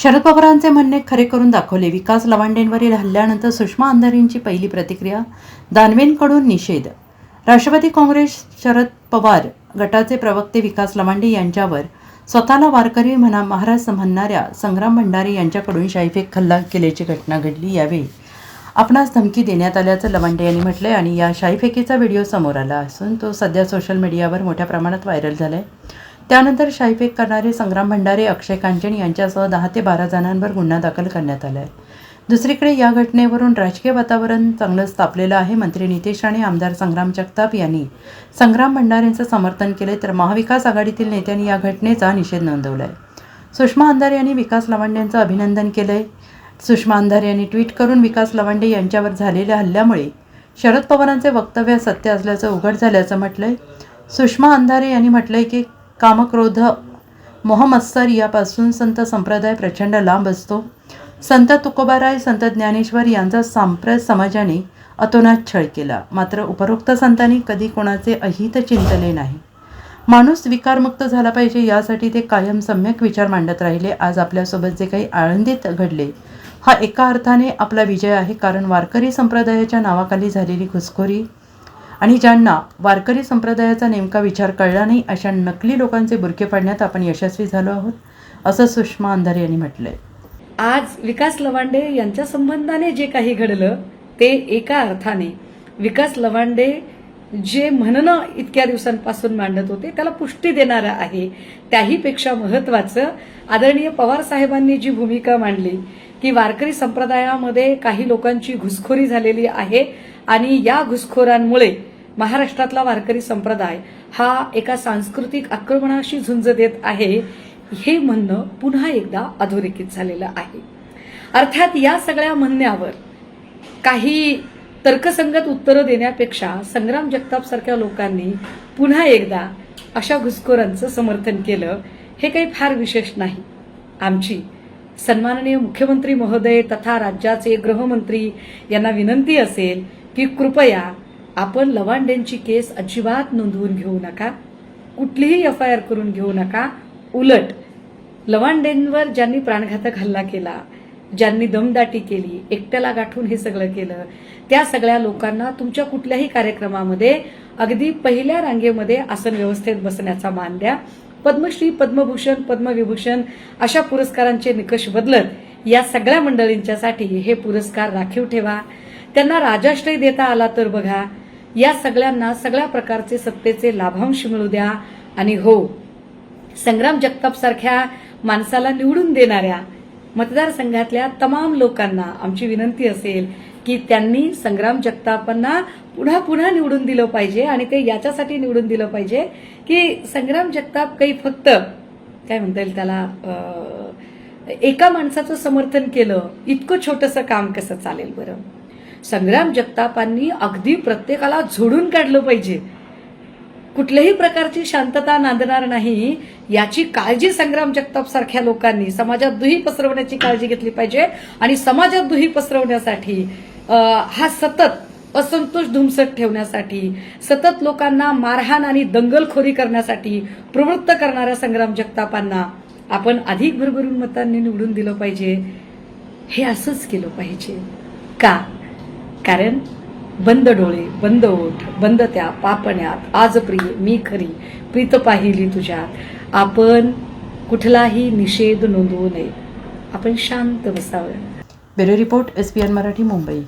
शरद पवारांचे म्हणणे खरे करून दाखवले. विकास लवांडेंवरील हल्ल्यानंतर सुषमा अंधारेंची पहिली प्रतिक्रिया, दानवेंकडून निषेध. राष्ट्रवादी काँग्रेस शरद पवार गटाचे प्रवक्ते विकास लवांडे यांच्यावर स्वतःला वारकरी महाराज म्हणणाऱ्या संग्राम भंडारे यांच्याकडून शाईफेक हल्ला केल्याची घटना घडली. यावेळी आपणास धमकी देण्यात आल्याचं लवांडे यांनी म्हटलंय आणि या शाईफेकीचा व्हिडिओ समोर आला असून तो सध्या सोशल मीडियावर मोठ्या प्रमाणात व्हायरल झालाय. त्यानंतर शाईफेक करणारे संग्राम भंडारे, अक्षय कांचन यांच्यासह 10 ते 12 जणांवर गुन्हा दाखल करण्यात आला आहे. दुसरीकडे या घटनेवरून राजकीय वातावरण चांगलंच तापलेलं आहे. मंत्री नितेश राणे, आमदार संग्राम जगताप यांनी संग्राम भंडारेंचं समर्थन केले, तर महाविकास आघाडीतील नेत्यांनी या घटनेचा निषेध नोंदवला आहे. सुषमा अंधारे यांनी विकास लवांडे यांचं अभिनंदन केलंय. सुषमा अंधारे यांनी ट्विट करून विकास लवांडे यांच्यावर झालेल्या हल्ल्यामुळे शरद पवारांचे वक्तव्य सत्य असल्याचं उघड झाल्याचं म्हटलंय. सुषमा अंधारे यांनी म्हटलंय की कामक्रोध मोहमत्सर यापासून संत संप्रदाय प्रचंड लांब असतो. संत तुकोबाराय, संत ज्ञानेश्वर यांचा सांप्रत समाजाने अतोनात छळ केला, मात्र उपरोक्त संतांनी कधी कोणाचे अहित चिंतले नाही. माणूस विकारमुक्त झाला पाहिजे यासाठी ते कायम सम्यक विचार मांडत राहिले. आज आपल्यासोबत जे काही आळंदीत घडले हा एका अर्थाने आपला विजय आहे, कारण वारकरी संप्रदायाच्या नावाखाली झालेली घुसखोरी आणि ज्यांना वारकरी संप्रदायाचा नेमका विचार कळला नाही अशा नकली लोकांचे बुरखे पाडण्यात आपण यशस्वी झालो आहोत, असं सुषमा अंधारे यांनी म्हटलंय. आज विकास लवांडे यांच्या संबंधाने जे काही घडलं ते एका अर्थाने विकास लवांडे जे म्हणणं इतक्या दिवसांपासून मांडत होते त्याला पुष्टी देणारं आहे. त्याहीपेक्षा महत्त्वाचं, आदरणीय पवार साहेबांनी जी भूमिका मांडली की वारकरी संप्रदायामध्ये काही लोकांची घुसखोरी झालेली आहे आणि या घुसखोरांमुळे महाराष्ट्रातला वारकरी संप्रदाय हा एका सांस्कृतिक आक्रमणाशी झुंज देत आहे, हे म्हणणं पुन्हा एकदा अधोरेखित झालेलं आहे. अर्थात या सगळ्या म्हणण्यावर काही तर्कसंगत उत्तरं देण्यापेक्षा संग्राम जगताप सारख्या लोकांनी पुन्हा एकदा अशा घुसखोरांचं समर्थन केलं, हे काही फार विशेष नाही. आमची सन्माननीय मुख्यमंत्री महोदय तथा राज्याचे गृहमंत्री यांना विनंती असेल की कृपया आपण लवांडेंची केस अजिबात नोंदवून घेऊ नका, कुठलीही FIR करून घेऊ नका. उलट लवांडेंवर ज्यांनी प्राणघातक हल्ला केला, ज्यांनी दमदाटी केली, एकट्याला गाठून हे सगळं केलं, त्या सगळ्या लोकांना तुमच्या कुठल्याही कार्यक्रमामध्ये अगदी पहिल्या रांगेमध्ये आसन व्यवस्थेत बसण्याचा मान द्या. पद्मश्री, पद्मभूषण, पद्मविभूषण अशा पुरस्कारांचे निकष बदलत या सगळ्या मंडळींच्यासाठी हे पुरस्कार राखीव ठेवा. त्यांना राजाश्रय देता आला तर बघा. या सगळ्यांना सगळ्या प्रकारचे सत्तेचे लाभांश मिळू द्या. आणि हो, संग्राम जगताप सारख्या माणसाला निवडून देणाऱ्या मतदारसंघातल्या तमाम लोकांना आमची विनंती असेल की त्यांनी संग्राम जगतापांना पुन्हा पुन्हा निवडून दिलं पाहिजे. आणि ते याच्यासाठी निवडून दिलं पाहिजे की संग्राम जगताप काही फक्त काय म्हणता येईल त्याला एका माणसाचं समर्थन केलं इतकं छोटंसं काम कसं चालेल बरं. संग्राम जगतापांनी अगदी प्रत्येकाला झोडून काढलं पाहिजे. कुठल्याही प्रकारची शांतता नांदणार नाही याची काळजी संग्राम जगताप सारख्या लोकांनी समाजात दुही पसरवण्याची काळजी घेतली पाहिजे. आणि समाजात दुही पसरवण्यासाठी हा सतत असंतोष धुमसत ठेवण्यासाठी, सतत लोकांना मारहाण आणि दंगलखोरी करण्यासाठी प्रवृत्त करणाऱ्या संग्राम जगतापांना आपण अधिक भरभरून मतांनी निवडून दिलं पाहिजे. हे असंच केलं पाहिजे. का? कारण बंद डोळे, बंद ओठ, बंद त्या पापण्यात आज प्रिय मी खरी प्रीत पाहिली तुझ्यात. आपण कुठलाही निषेध नोंदवू नये. आपण शांत बसावं. Bureau report, SPN Marathi, Mumbai.